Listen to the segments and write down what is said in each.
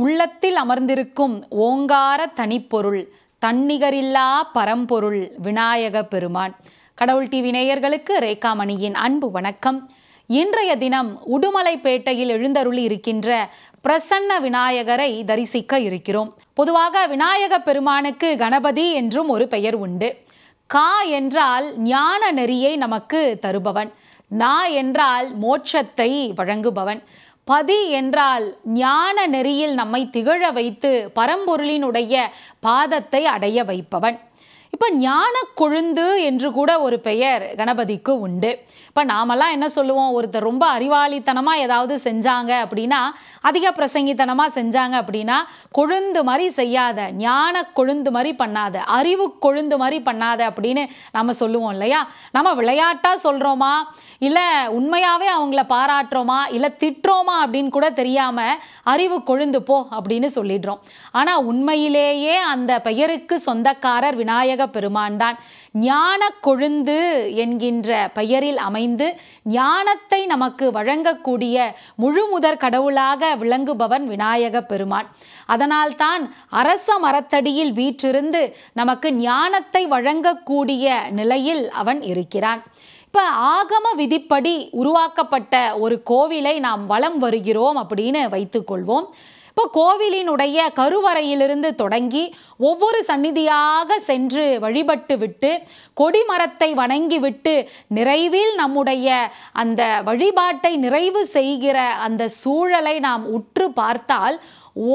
உள்ளத்தில் அமர்ந்திருக்கும் ஓங்கார தனிப்பொருள் தன்னிகரில்லா பரம்பொருள் விநாயக பெருமான். கடவுள் டிவி நேயர்களுக்கு ரேகாமணியின் அன்பு வணக்கம். இன்றைய தினம் உடுமலைப்பேட்டையில் எழுந்தருளி இருக்கின்ற பிரசன்ன விநாயகரை தரிசிக்க இருக்கிறோம். பொதுவாக விநாயக பெருமானுக்கு கணபதி என்றும் ஒரு பெயர் உண்டு. கா என்றால் ஞான நெறியை நமக்கு தருபவன், நா என்றால் மோட்சத்தை வழங்குபவன், பதி என்றால் ஞான நெறியில் நம்மை திகழ வைத்து பரம்பொருளினுடைய பாதத்தை அடைய வைப்பவன். இப்போ ஞான கொழுந்து என்று கூட ஒரு பெயர் கணபதிக்கு உண்டு. இப்போ நாமெல்லாம் என்ன சொல்லுவோம், ஒருத்தர் ரொம்ப அறிவாளித்தனமாக ஏதாவது செஞ்சாங்க அப்படின்னா, அதிக பிரசங்கித்தனமாக செஞ்சாங்க அப்படின்னா, கொழுந்து மாதிரி செய்யாத, ஞான கொழுந்து மாதிரி பண்ணாத, அறிவு கொழுந்து மாதிரி பண்ணாத அப்படின்னு நம்ம சொல்லுவோம் இல்லையா? நம்ம விளையாட்டாக சொல்கிறோமா, இல்லை உண்மையாகவே அவங்கள பாராட்டுறோமா, இல்லை திட்டுறோமா அப்படின்னு கூட தெரியாமல் அறிவு கொழுந்து போ அப்படின்னு சொல்லிடுறோம். ஆனால் உண்மையிலேயே அந்த பெயருக்கு சொந்தக்காரர் விநாயக பெருமான் தான். ஞான கொழுந்து என்கின்ற பெயரில் அமைந்து ஞானத்தை நமக்கு வழங்கக்கூடிய முழுமுதற் கடவுளாக விளங்குபவன் விநாயக பெருமான். அதனால்தான் அரச மரத்தடியில் வீற்றிருந்து நமக்கு ஞானத்தை வழங்கக்கூடிய நிலையில் அவன் இருக்கிறான். இப்போ ஆகம விதிப்படி உருவாக்கப்பட்ட ஒரு கோவிலை நாம் வலம் வருகிறோம் அப்படின்னு வைத்துக்கொள்வோம். இப்போ கோவிலினுடைய கருவறையிலிருந்து தொடங்கி ஒவ்வொரு சந்நிதியாக சென்று வழிபட்டு விட்டு கொடிமரத்தை வணங்கி விட்டு நிறைவில் நம்முடைய அந்த வழிபாட்டை நிறைவு செய்கிற அந்த சூழலை நாம் உற்று பார்த்தால்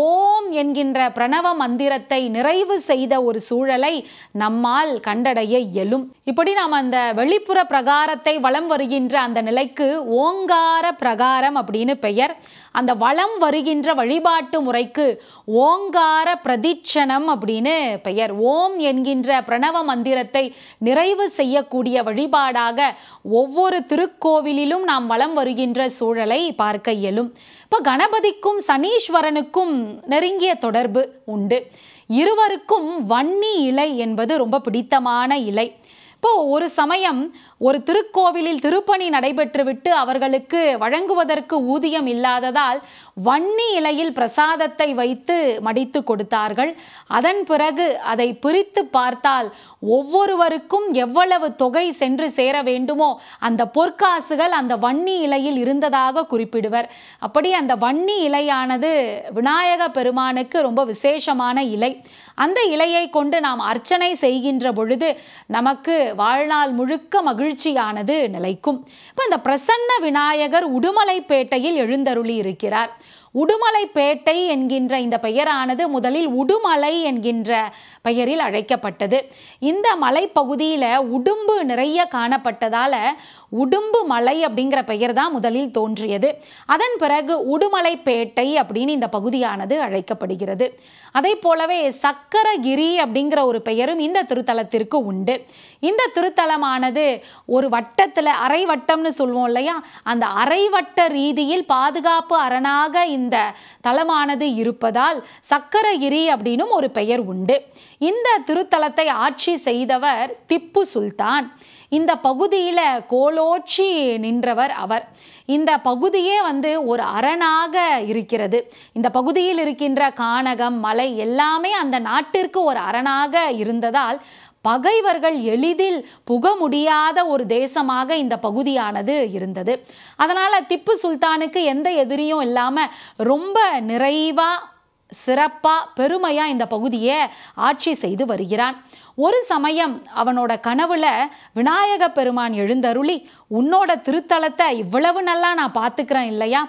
ஓம் என்கின்ற பிரணவ மந்திரத்தை நிறைவு செய்த ஒரு சூழலை நம்மால் கண்டடைய இயலும். இப்படி நாம் அந்த வெளிப்புற பிரகாரத்தை வலம் வருகின்ற அந்த நிலைக்கு ஓங்கார பிரகாரம் அப்படின்னு பெயர். அந்த வலம் வருகின்ற வழிபாட்டு முறைக்கு ஓங்கார பிரதிட்சணம் அப்படின்னு பெயர். ஓம் என்கின்ற பிரணவ மந்திரத்தை நிறைவு செய்யக்கூடிய வழிபாடாக ஒவ்வொரு திருக்கோவிலிலும் நாம் வலம் வருகின்ற சூழலை பார்க்க இயலும். இப்போ கணபதிக்கும் சனீஸ்வரனுக்கும் நெருங்கிய தொடர்பு உண்டு. இருவருக்கும் வன்னி இலை என்பது ரொம்ப பிடித்தமான இலை. இப்போ ஒரு சமயம் ஒரு திருக்கோவிலில் திருப்பணி நடைபெற்றுவிட்டு அவர்களுக்கு வழங்குவதற்கு ஊதியம் இல்லாததால் வன்னி இலையில் பிரசாதத்தை வைத்து மடித்து கொடுத்தார்கள். அதன் பிறகு அதை பிரித்து பார்த்தால் ஒவ்வொருவருக்கும் எவ்வளவு தொகை சென்று சேர வேண்டுமோ அந்த பொற்காசுகள் அந்த வன்னி இலையில் இருந்ததாக குறிப்பிடுவர். அப்படி அந்த வன்னி இலையானது விநாயக பெருமானுக்கு ரொம்ப விசேஷமான இலை. அந்த இலையை கொண்டு நாம் அர்ச்சனை செய்கின்ற பொழுது நமக்கு வாழ்நாள் முழுக்க மகிழ்ச்சியானது நிலைக்கும். இப்போ இந்த பிரசன்ன விநாயகர் உடுமலைப்பேட்டையில் எழுந்தருளி இருக்கிறார். உடுமலைப்பேட்டை என்கின்ற இந்த பெயரானது முதலில் உடுமலை என்கின்ற பெயரில் அழைக்கப்பட்டது. இந்த மலைப்பகுதியில் உடும்பு நிறைய காணப்பட்டதால உடும்பு மலை அப்படிங்கிற பெயர் தான் முதலில் தோன்றியது. அதன் பிறகு உடுமலைப்பேட்டை அப்படின்னு இந்த பகுதியானது அழைக்கப்படுகிறது. அதே போலவே சக்கரகிரி அப்படிங்கிற ஒரு பெயரும் இந்த திருத்தலத்திற்கு உண்டு. இந்த திருத்தலமானது ஒரு வட்டத்தில் அரை வட்டம்னு சொல்லுவோம் இல்லையா, அந்த அரைவட்ட ரீதியில் பாதுகாப்பு அரணாக இந்த தலமானது இருப்பதால் சக்கரகிரி அப்படின்னும் ஒரு பெயர் உண்டு. இந்த திருத்தலத்தை ஆட்சி செய்தவர் திப்பு சுல்தான். இந்த பகுதியில் கோலோச்சி நின்றவர் அவர். இந்த பகுதியே ஒரு அரணாக இருக்கிறது. இந்த பகுதியில் இருக்கின்ற கானகம் மலை எல்லாமே அந்த நாட்டிற்கு ஒரு அரணாக இருந்ததால் பகைவர்கள் எளிதில் புக முடியாத ஒரு தேசமாக இந்த பகுதியானது இருந்தது. அதனால் திப்பு சுல்தானுக்கு எந்த எதிரியும் இல்லாமல் ரொம்ப நிறைவாக சிறப்பாக பெருமையாக இந்த பகுதியை ஆட்சி செய்து வருகிறான். ஒரு சமயம் அவனோட கனவுல விநாயக பெருமான் எழுந்தருளி, உன்னோட திருத்தலத்தை இவ்வளவு நல்லா நான் பார்த்துக்கிறேன் இல்லையா,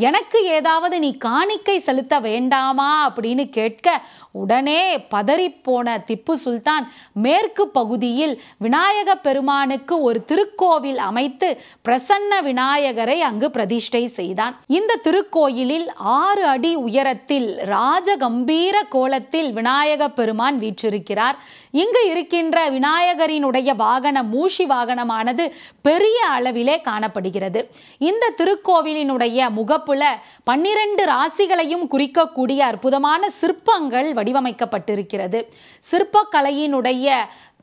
எனக்கு ஏதாவது நீ காணிக்கை செலுத்த வேண்டாமா அப்படின்னு கேட்க உடனே பதறிப்போன திப்பு சுல்தான் மேற்கு பகுதியில் விநாயக பெருமானுக்கு ஒரு திருக்கோவில் அமைத்து பிரசன்ன விநாயகரை அங்கு பிரதிஷ்டை செய்தான். இந்த திருக்கோயிலில் 6 அடி உயரத்தில் ராஜகம்பீர கோலத்தில் விநாயக பெருமான் வீற்றிருக்கிறார். இங்கு இருக்கின்ற விநாயகரினுடைய வாகனம் மூஷி வாகனமானது பெரிய அளவிலே காணப்படுகிறது. இந்த திருக்கோவிலினுடைய முகப்புல 12 ராசிகளையும் குறிக்கக்கூடிய அற்புதமான சிற்பங்கள் வடிவமைக்கப்பட்டிருக்கிறது. சிற்பக்கலையினுடைய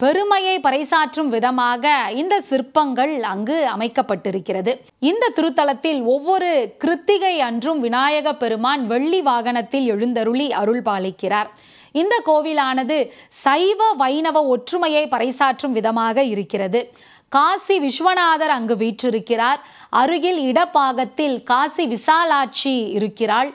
பெருமையை பறைசாற்றும் விதமாக இந்த சிற்பங்கள் அங்கு அமைக்கப்பட்டிருக்கிறது. இந்த திருத்தலத்தில் ஒவ்வொரு கிருத்திகை அன்றும் விநாயக பெருமான் வெள்ளி வாகனத்தில் எழுந்தருளி அருள் பாலிக்கிறார். இந்த கோவிலானது சைவ வைணவ ஒற்றுமையை பறைசாற்றும் விதமாக இருக்கிறது. காசி விஸ்வநாதர் அங்கு வீற்றிருக்கிறார். அருகில் இடப்பாகத்தில் காசி விசாலாட்சி இருக்கிறாள்.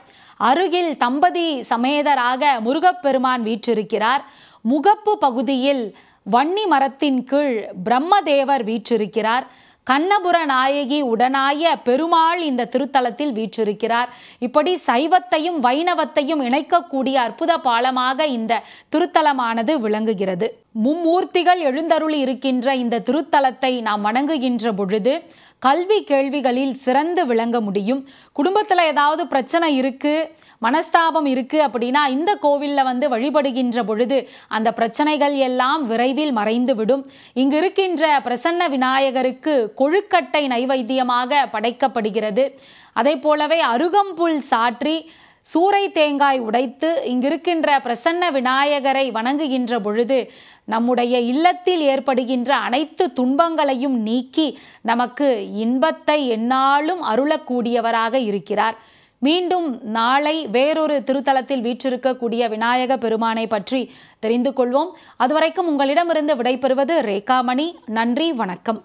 அருகில் தம்பதி சமேதராக முருகப்பெருமான் வீற்றிருக்கிறார். முகப்பு பகுதியில் வன்னி மரத்தின் கீழ் பிரம்மதேவர் வீற்றிருக்கிறார். கண்ணபுர நாயகி உடனாய பெருமாள் இந்த திருத்தலத்தில் வீற்றிருக்கிறார். இப்படி சைவத்தையும் வைணவத்தையும் இணைக்கக்கூடிய அற்புத பாலமாக இந்த திருத்தலமானது விளங்குகிறது. மும்மூர்த்திகள் எழுந்தருளி இருக்கின்ற இந்த திருத்தலத்தை நாம் வணங்குகின்ற பொழுது கல்வி கேள்விகளில் சிறந்து விளங்க முடியும். குடும்பத்தில் ஏதாவது பிரச்சனை இருக்கு, மனஸ்தாபம் இருக்கு அப்படின்னா இந்த கோவிலில் வழிபடுகின்ற பொழுது அந்த பிரச்சனைகள் எல்லாம் விரைவில் மறைந்துவிடும். இங்கு இருக்கின்ற பிரசன்ன விநாயகருக்கு கொழுக்கட்டை நைவேத்தியமாக படைக்கப்படுகிறது. அதே போலவே அருகம்புல் சாற்றி சூறை தேங்காய் உடைத்து இங்கிருக்கின்ற பிரசன்ன விநாயகரை வணங்குகின்ற பொழுது நம்முடைய இல்லத்தில் ஏற்படுகின்ற அனைத்து துன்பங்களையும் நீக்கி நமக்கு இன்பத்தை எந்நாளும் அருளக்கூடியவராக இருக்கிறார். மீண்டும் நாளை வேறொரு திருத்தலத்தில் வீற்றிருக்கக்கூடிய விநாயக பெருமானை பற்றி தெரிந்து கொள்வோம். அதுவரைக்கும் உங்களிடமிருந்து விடைபெறுவது ரேகாமணி. நன்றி, வணக்கம்.